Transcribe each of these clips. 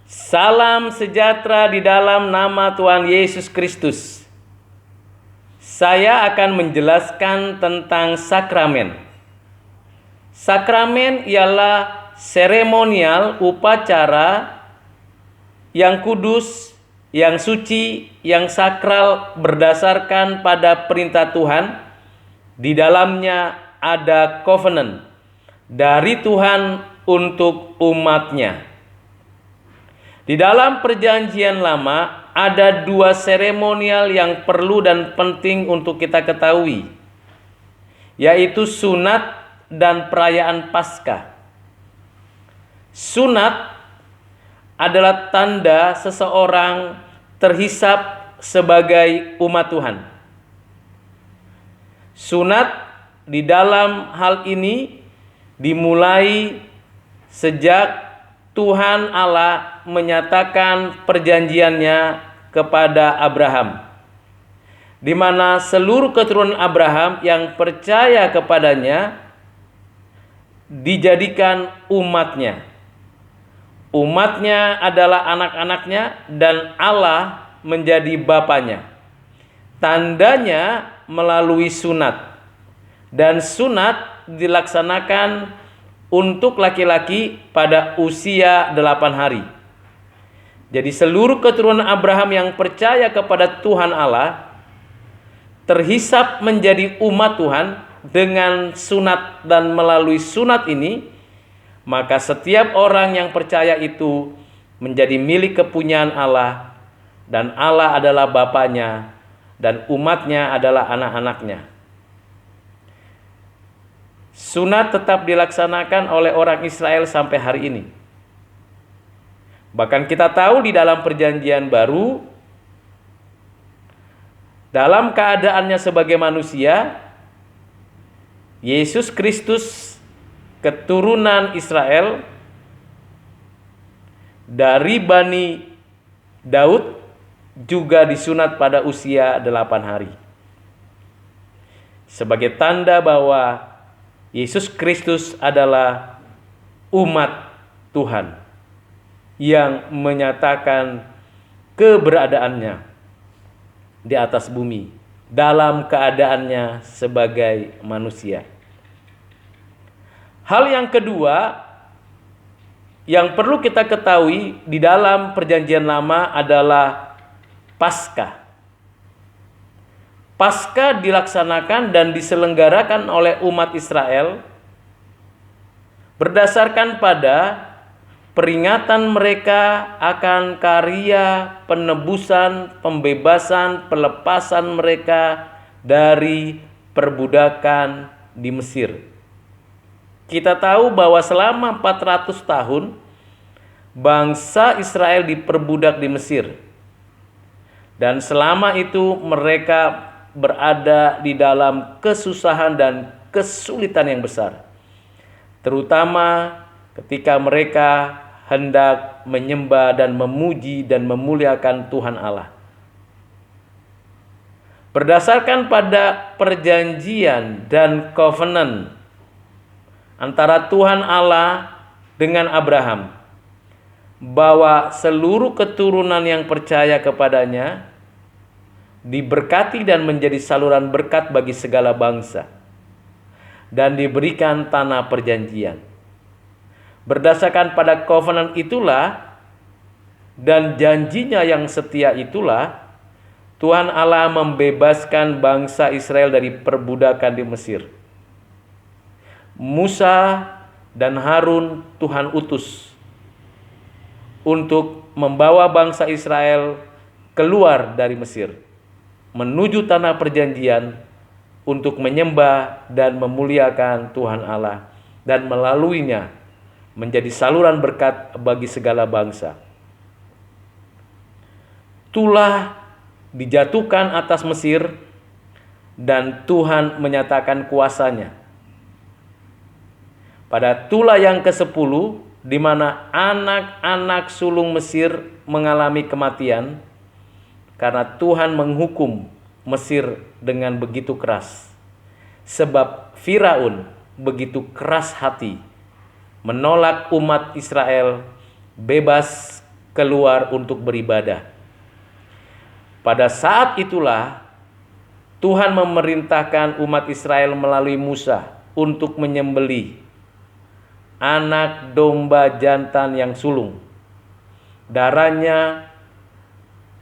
Salam sejahtera di dalam nama Tuhan Yesus Kristus. Saya akan menjelaskan tentang sakramen. Sakramen ialah seremonial, upacara yang kudus, yang suci, yang sakral berdasarkan pada perintah Tuhan. Di dalamnya ada covenant dari Tuhan untuk umatnya. Di dalam perjanjian lama ada dua seremonial yang perlu dan penting untuk kita ketahui, yaitu sunat dan perayaan Paskah. Sunat adalah tanda seseorang terhisap sebagai umat Tuhan. Sunat di dalam hal ini dimulai sejak Tuhan Allah menyatakan perjanjiannya kepada Abraham, di mana seluruh keturunan Abraham yang percaya kepadanya dijadikan umatnya. Umatnya adalah anak-anaknya dan Allah menjadi bapanya. Tandanya melalui sunat. Dan sunat dilaksanakan untuk laki-laki pada usia 8 hari. Jadi seluruh keturunan Abraham yang percaya kepada Tuhan Allah terhisap menjadi umat Tuhan dengan sunat, dan melalui sunat ini maka setiap orang yang percaya itu menjadi milik kepunyaan Allah, dan Allah adalah bapanya dan umatnya adalah anak-anaknya. Sunat tetap dilaksanakan oleh orang Israel sampai hari ini. Bahkan kita tahu di dalam perjanjian baru, dalam keadaannya sebagai manusia, Yesus Kristus keturunan Israel dari Bani Daud juga disunat pada usia 8 hari. Sebagai tanda bahwa Yesus Kristus adalah umat Tuhan yang menyatakan keberadaannya di atas bumi dalam keadaannya sebagai manusia. Hal yang kedua yang perlu kita ketahui di dalam perjanjian lama adalah Paskah. Paskah dilaksanakan dan diselenggarakan oleh umat Israel berdasarkan pada peringatan mereka akan karya penebusan, pembebasan, pelepasan mereka dari perbudakan di Mesir. Kita tahu bahwa selama 400 tahun bangsa Israel diperbudak di Mesir. Dan selama itu mereka berada di dalam kesusahan dan kesulitan yang besar, terutama ketika mereka hendak menyembah dan memuji dan memuliakan Tuhan Allah. Berdasarkan pada perjanjian dan covenant antara Tuhan Allah dengan Abraham, bahwa seluruh keturunan yang percaya kepadanya diberkati dan menjadi saluran berkat bagi segala bangsa, dan diberikan tanah perjanjian. Berdasarkan pada covenant itulah dan janjinya yang setia itulah, Tuhan Allah membebaskan bangsa Israel dari perbudakan di Mesir. Musa dan Harun Tuhan utus untuk membawa bangsa Israel keluar dari Mesir menuju tanah perjanjian untuk menyembah dan memuliakan Tuhan Allah, dan melaluinya menjadi saluran berkat bagi segala bangsa. Tulah dijatuhkan atas Mesir dan Tuhan menyatakan kuasanya. Pada tulah yang ke-10, di mana anak-anak sulung Mesir mengalami kematian, karena Tuhan menghukum Mesir dengan begitu keras. Sebab Firaun begitu keras hati menolak umat Israel bebas keluar untuk beribadah. Pada saat itulah Tuhan memerintahkan umat Israel melalui Musa untuk menyembelih anak domba jantan yang sulung. Darahnya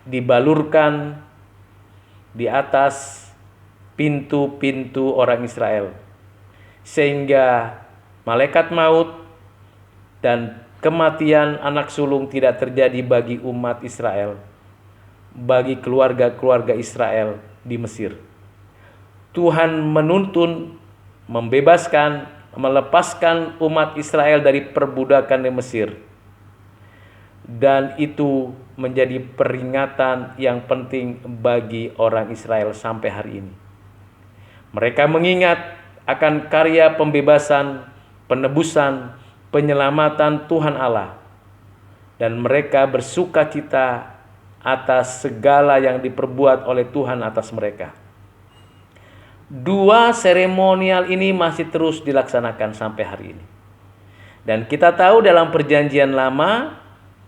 dibalurkan di atas pintu-pintu orang Israel, sehingga malaikat maut dan kematian anak sulung tidak terjadi bagi umat Israel, bagi keluarga-keluarga Israel di Mesir. Tuhan menuntun, membebaskan, melepaskan umat Israel dari perbudakan di Mesir. Dan itu menjadi peringatan yang penting bagi orang Israel sampai hari ini. Mereka mengingat akan karya pembebasan, penebusan, penyelamatan Tuhan Allah. Dan mereka bersukacita atas segala yang diperbuat oleh Tuhan atas mereka. Dua seremonial ini masih terus dilaksanakan sampai hari ini. Dan kita tahu dalam perjanjian lama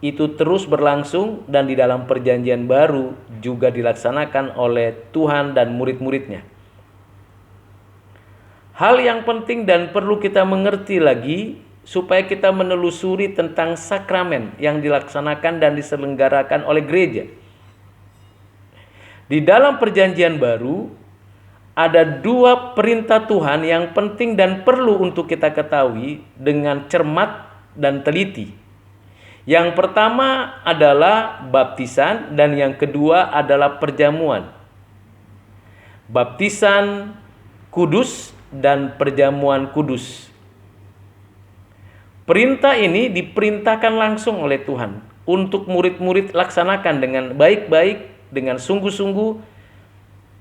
itu terus berlangsung, dan di dalam perjanjian baru juga dilaksanakan oleh Tuhan dan murid-muridnya. Hal yang penting dan perlu kita mengerti lagi supaya kita menelusuri tentang sakramen yang dilaksanakan dan diselenggarakan oleh gereja. Di dalam perjanjian baru ada dua perintah Tuhan yang penting dan perlu untuk kita ketahui dengan cermat dan teliti. Yang pertama adalah baptisan dan yang kedua adalah perjamuan. Baptisan kudus dan perjamuan kudus. Perintah ini diperintahkan langsung oleh Tuhan untuk murid-murid laksanakan dengan baik-baik, dengan sungguh-sungguh,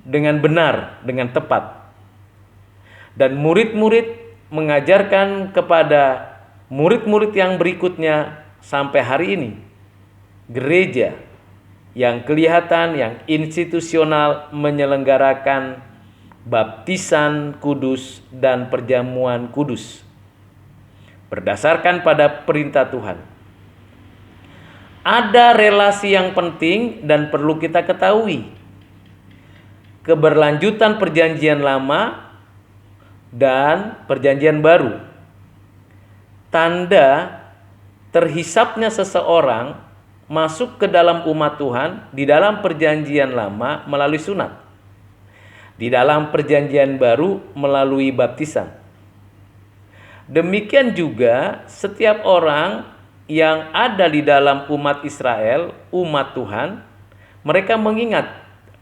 dengan benar, dengan tepat. Dan murid-murid mengajarkan kepada murid-murid yang berikutnya sampai hari ini. Gereja yang kelihatan, yang institusional menyelenggarakan baptisan kudus dan perjamuan kudus berdasarkan pada perintah Tuhan. Ada relasi yang penting dan perlu kita ketahui. Keberlanjutan perjanjian lama dan perjanjian baru. Tanda terhisapnya seseorang masuk ke dalam umat Tuhan di dalam perjanjian lama melalui sunat. Di dalam perjanjian baru melalui baptisan. Demikian juga setiap orang yang ada di dalam umat Israel, umat Tuhan, mereka mengingat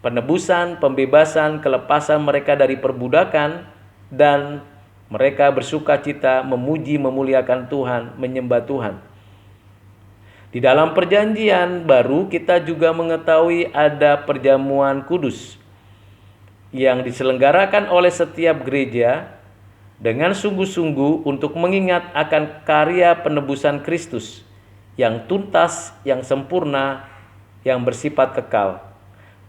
penebusan, pembebasan, kelepasan mereka dari perbudakan, dan mereka bersukacita memuji, memuliakan Tuhan, menyembah Tuhan. Di dalam perjanjian baru kita juga mengetahui ada perjamuan kudus yang diselenggarakan oleh setiap gereja dengan sungguh-sungguh untuk mengingat akan karya penebusan Kristus yang tuntas, yang sempurna, yang bersifat kekal,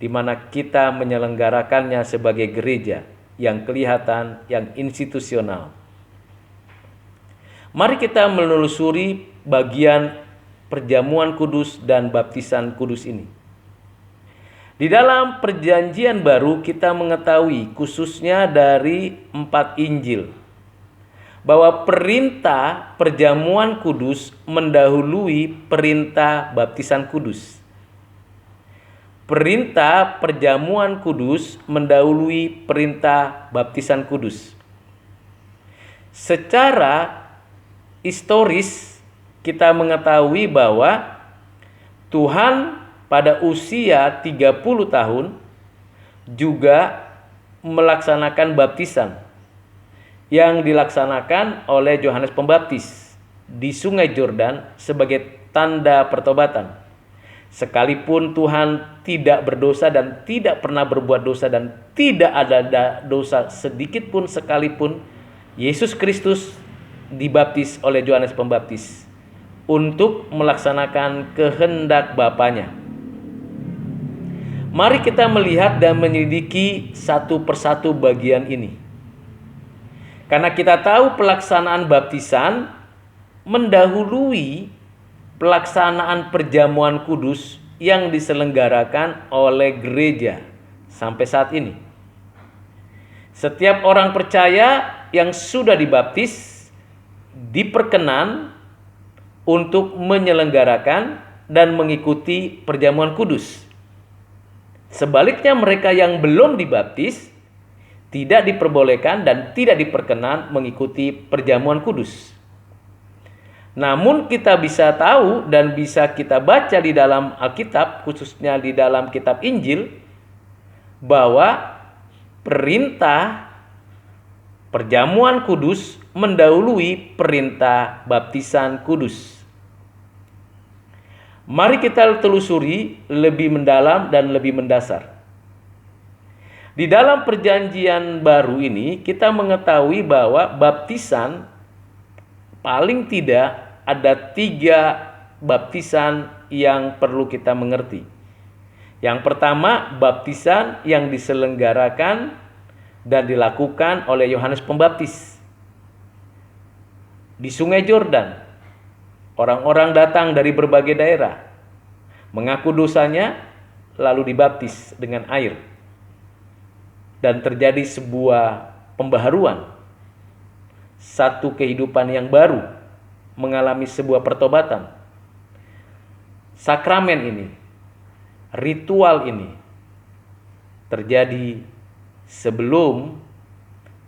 di mana kita menyelenggarakannya sebagai gereja yang kelihatan, yang institusional. Mari kita menelusuri bagian perjamuan kudus dan baptisan kudus ini. Di dalam perjanjian baru kita mengetahui khususnya dari 4 Injil bahwa perintah perjamuan kudus mendahului perintah baptisan kudus. Perintah perjamuan kudus mendahului perintah baptisan kudus. Secara historis kita mengetahui bahwa Tuhan pada usia 30 tahun juga melaksanakan baptisan yang dilaksanakan oleh Yohanes Pembaptis di Sungai Yordan sebagai tanda pertobatan. Sekalipun Tuhan tidak berdosa dan tidak pernah berbuat dosa dan tidak ada dosa sedikit pun sekalipun, Yesus Kristus dibaptis oleh Yohanes Pembaptis untuk melaksanakan kehendak Bapanya. Mari kita melihat dan menyelidiki satu persatu bagian ini. Karena kita tahu pelaksanaan baptisan mendahului pelaksanaan perjamuan kudus yang diselenggarakan oleh gereja sampai saat ini. Setiap orang percaya yang sudah dibaptis diperkenan untuk menyelenggarakan dan mengikuti perjamuan kudus. Sebaliknya mereka yang belum dibaptis tidak diperbolehkan dan tidak diperkenan mengikuti perjamuan kudus. Namun kita bisa tahu dan bisa kita baca di dalam Alkitab, khususnya di dalam kitab Injil, bahwa perintah perjamuan kudus mendahului perintah baptisan kudus. Mari kita telusuri lebih mendalam dan lebih mendasar. Di dalam perjanjian baru ini kita mengetahui bahwa baptisan paling tidak ada 3 baptisan yang perlu kita mengerti. Yang pertama, baptisan yang diselenggarakan dan dilakukan oleh Yohanes Pembaptis di Sungai Yordan. Orang-orang datang dari berbagai daerah, mengaku dosanya, lalu dibaptis dengan air. Dan terjadi sebuah pembaharuan, satu kehidupan yang baru, mengalami sebuah pertobatan. Sakramen ini, ritual ini terjadi sebelum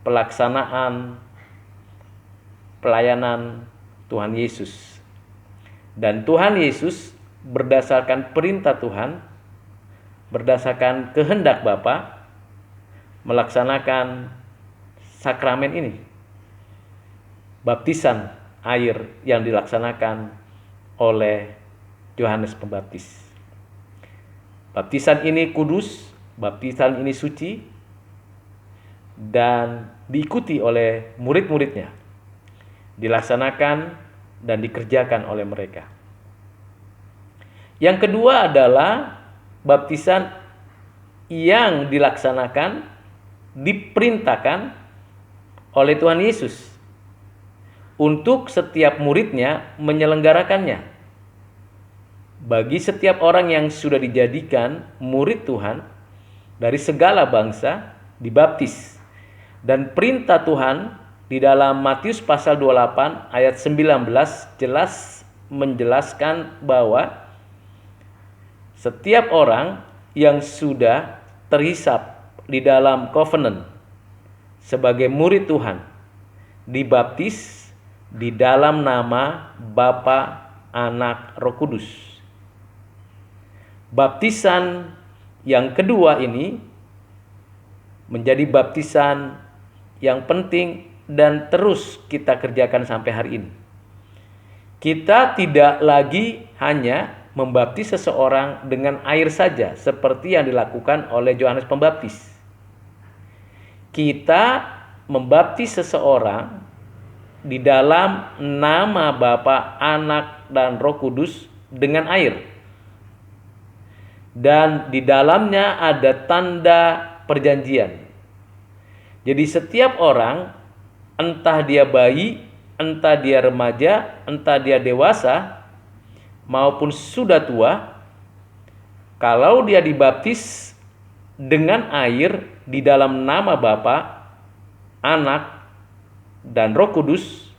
pelaksanaan pelayanan Tuhan Yesus. Dan Tuhan Yesus berdasarkan perintah Tuhan, berdasarkan kehendak Bapa, melaksanakan sakramen ini. Baptisan air yang dilaksanakan oleh Yohanes Pembaptis. Baptisan ini kudus, baptisan ini suci, dan diikuti oleh murid-muridnya. Dilaksanakan dan dikerjakan oleh mereka. Yang kedua adalah baptisan yang dilaksanakan, diperintahkan oleh Tuhan Yesus untuk setiap muridnya menyelenggarakannya. Bagi setiap orang yang sudah dijadikan murid Tuhan dari segala bangsa dibaptis. Dan perintah Tuhan di dalam Matius pasal 28 ayat 19 jelas menjelaskan bahwa setiap orang yang sudah terhisap di dalam covenant sebagai murid Tuhan dibaptis di dalam nama Bapa, Anak, Roh Kudus. Baptisan yang kedua ini menjadi baptisan yang penting dan terus kita kerjakan sampai hari ini. Kita tidak lagi hanya membaptis seseorang dengan air saja seperti yang dilakukan oleh Yohanes Pembaptis. Kita membaptis seseorang di dalam nama Bapa, Anak, dan Roh Kudus dengan air. Dan di dalamnya ada tanda perjanjian. Jadi setiap orang, entah dia bayi, entah dia remaja, entah dia dewasa, maupun sudah tua, kalau dia dibaptis dengan air di dalam nama Bapa, Anak, dan Roh Kudus,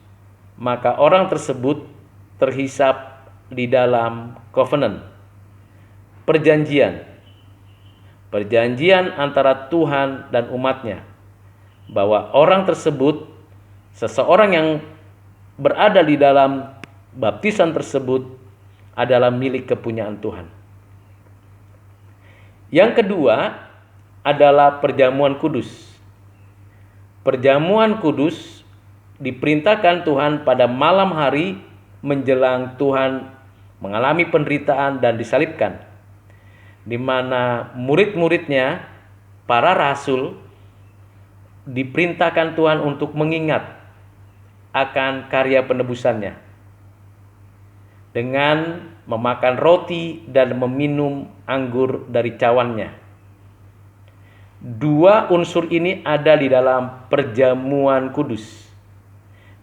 maka orang tersebut terhisap di dalam covenant, perjanjian antara Tuhan dan umatnya, bahwa orang tersebut, seseorang yang berada di dalam baptisan tersebut adalah milik kepunyaan Tuhan. Yang kedua adalah perjamuan kudus. Perjamuan kudus diperintahkan Tuhan pada malam hari menjelang Tuhan mengalami penderitaan dan disalibkan, di mana murid-muridnya, para rasul, diperintahkan Tuhan untuk mengingat akan karya penebusannya dengan memakan roti dan meminum anggur dari cawannya. Dua unsur ini ada di dalam perjamuan kudus.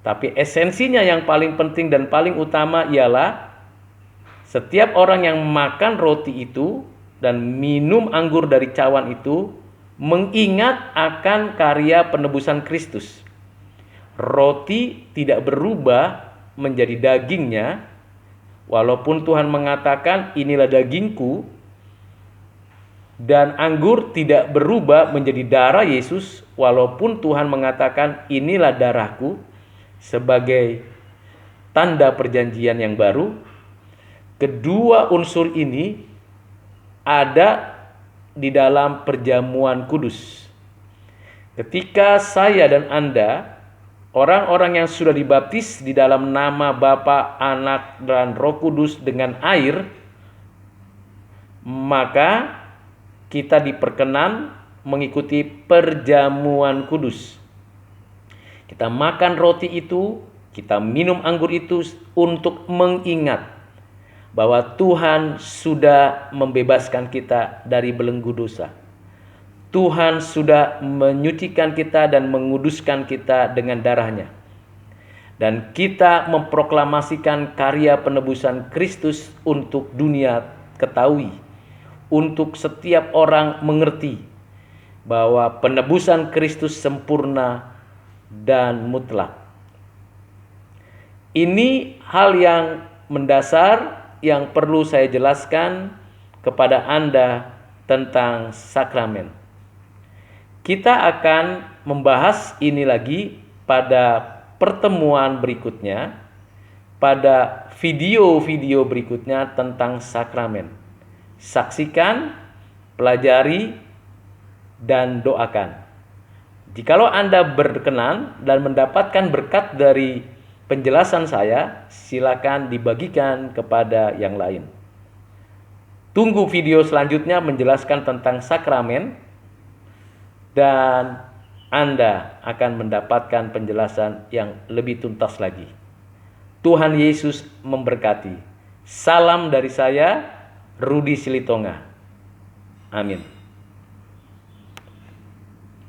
Tapi esensinya yang paling penting dan paling utama ialah Setiap orang yang makan roti itu dan minum anggur dari cawan itu mengingat akan karya penebusan Kristus. Roti tidak berubah menjadi dagingnya, walaupun Tuhan mengatakan inilah dagingku, dan anggur tidak berubah menjadi darah Yesus, walaupun Tuhan mengatakan inilah darahku, sebagai tanda perjanjian yang baru. Kedua unsur ini ada di dalam perjamuan kudus. Ketika saya dan Anda, orang-orang yang sudah dibaptis di dalam nama Bapa, Anak, dan Roh Kudus dengan air, maka kita diperkenan mengikuti perjamuan kudus. Kita makan roti itu, kita minum anggur itu untuk mengingat bahwa Tuhan sudah membebaskan kita dari belenggu dosa. Tuhan sudah menyucikan kita dan menguduskan kita dengan darahnya. Dan kita memproklamasikan karya penebusan Kristus untuk dunia ketahui, untuk setiap orang mengerti bahwa penebusan Kristus sempurna dan mutlak. Ini hal yang mendasar yang perlu saya jelaskan kepada Anda tentang sakramen. Kita akan membahas ini lagi pada pertemuan berikutnya, pada video-video berikutnya tentang sakramen. Saksikan, pelajari, dan doakan. Jikalau Anda berkenan dan mendapatkan berkat dari penjelasan saya, silakan dibagikan kepada yang lain. Tunggu video selanjutnya menjelaskan tentang sakramen, dan Anda akan mendapatkan penjelasan yang lebih tuntas lagi. Tuhan Yesus memberkati. Salam dari saya, Rudi Silitonga. Amin.